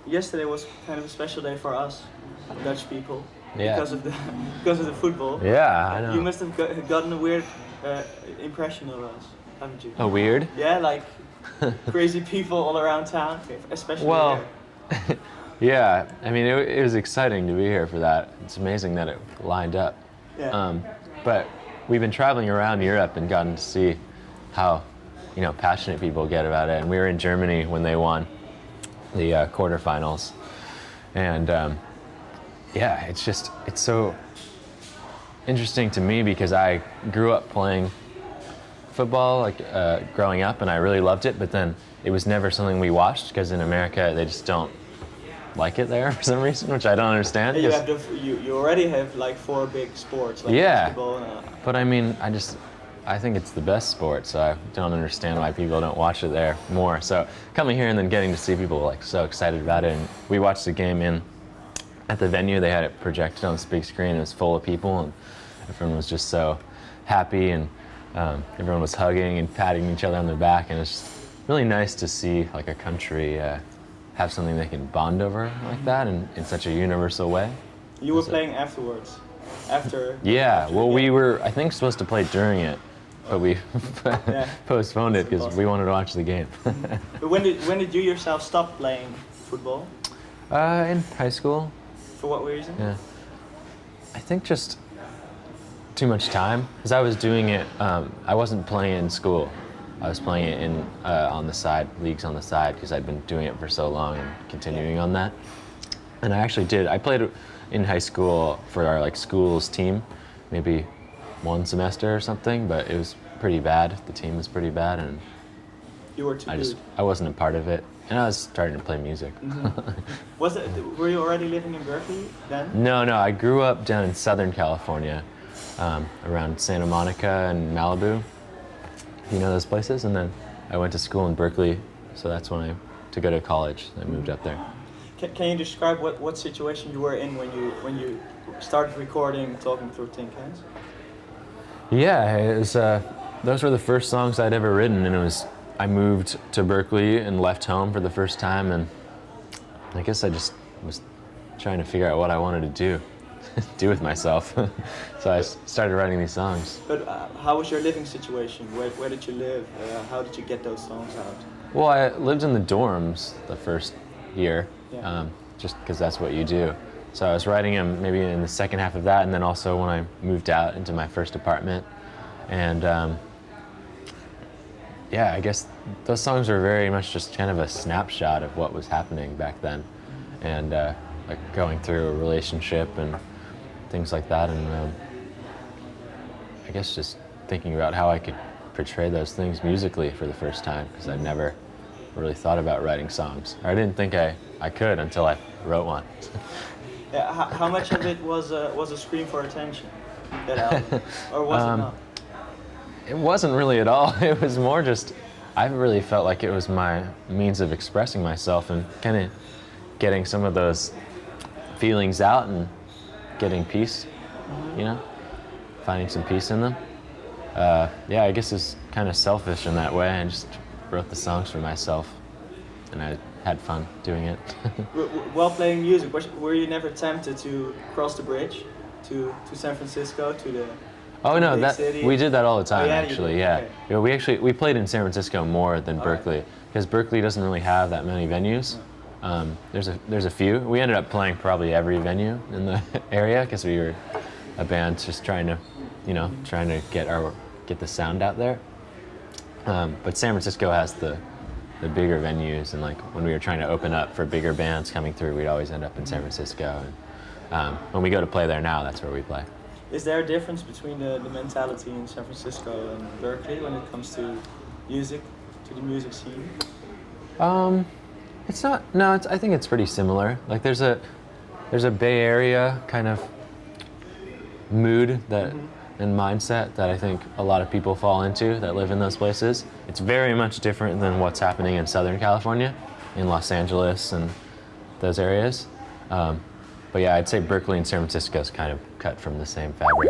Yesterday was kind of a special day for us, Dutch people, Yeah. because of the football. Yeah, I know. You must have gotten a weird impression of us, haven't you? Oh, weird? Yeah, like crazy people all around town, especially Well, here. yeah. I mean, it was exciting to be here for that. It's amazing that it lined up. Yeah. But we've been traveling around Europe and gotten to see how, passionate people get about it. And we were in Germany when they won the quarterfinals, and yeah, it's so interesting to me because I grew up playing football growing up, and I really loved it. But then it was never something we watched because in America they just don't like it there for some reason, which I don't understand. Yeah, you already have like 4 big sports, like Yeah. basketball and. But I mean, I think it's the best sport, so I don't understand why people don't watch it there more. So coming here and then getting to see people like so excited about it, and we watched the game at the venue. They had it projected on the big screen. It was full of people, and everyone was just so happy, and everyone was hugging and patting each other on the back, and it's just really nice to see like a country have something they can bond over like that, and in such a universal way. You were playing afterwards, after. Yeah, after well, the we game. were, I think, supposed to play during it, but we Yeah. postponed it because we wanted to watch the game. But when did you yourself stop playing football? In high school, For what reason? yeah. I think just too much time, because I was doing it, I wasn't playing it in school. I was playing it in on the side, leagues on the side, because I'd been doing it for so long and continuing on that. And I played in high school for our school's team, maybe 1 semester or something, but it was pretty bad. The team was pretty bad, and You were too good. I wasn't a part of it. And I was starting to play music. Were you already living in Berkeley then? No, I grew up down in Southern California, around Santa Monica and Malibu. You know those places? And then I went to school in Berkeley, so that's when to go to college. I moved up there. Can you describe what situation you were in when you started recording Talking Through Tin Cans? Yeah, it was, those were the first songs I'd ever written, and I moved to Berkeley and left home for the first time, and I guess I just was trying to figure out what I wanted to do with myself. So I started writing these songs. But how was your living situation? Where did you live? How did you get those songs out? Well, I lived in the dorms the first year, Yeah. just because that's what you do. So I was writing them maybe in the second half of that, and then also when I moved out into my first apartment. And yeah, I guess those songs were very much just kind of a snapshot of what was happening back then, and like going through a relationship and things like that. And I guess just thinking about how I could portray those things musically for the first time, because I'd never really thought about writing songs. Or I didn't think I could until I wrote one. Yeah, how much of it was a scream for attention, that album? Or was it not? It wasn't really at all. It was more just, I really felt like it was my means of expressing myself and kind of getting some of those feelings out and getting peace, finding some peace in them. Yeah, I guess it's kind of selfish in that way. I just wrote the songs for myself, and I had fun doing it. While playing music, were you never tempted to cross the bridge to San Francisco, to the Oh no, big city? we did that all the time. Yeah, actually. you did? Yeah, Okay. we played in San Francisco more than Berkeley, because Berkeley doesn't really have that many venues. There's a few. We ended up playing probably every venue in the area because we were a band just trying to get the sound out there. But San Francisco has the bigger venues, and when we were trying to open up for bigger bands coming through, we'd always end up in San Francisco. And when we go to play there now, that's where we play. Is there a difference between the mentality in San Francisco and Berkeley when it comes to music, to the music scene? It's not. No, I think it's pretty similar. Like there's a Bay Area kind of mood that and mindset that I think a lot of people fall into that live in those places. It's very much different than what's happening in Southern California, in Los Angeles and those areas. But yeah, I'd say Berkeley and San Francisco is kind of cut from the same fabric.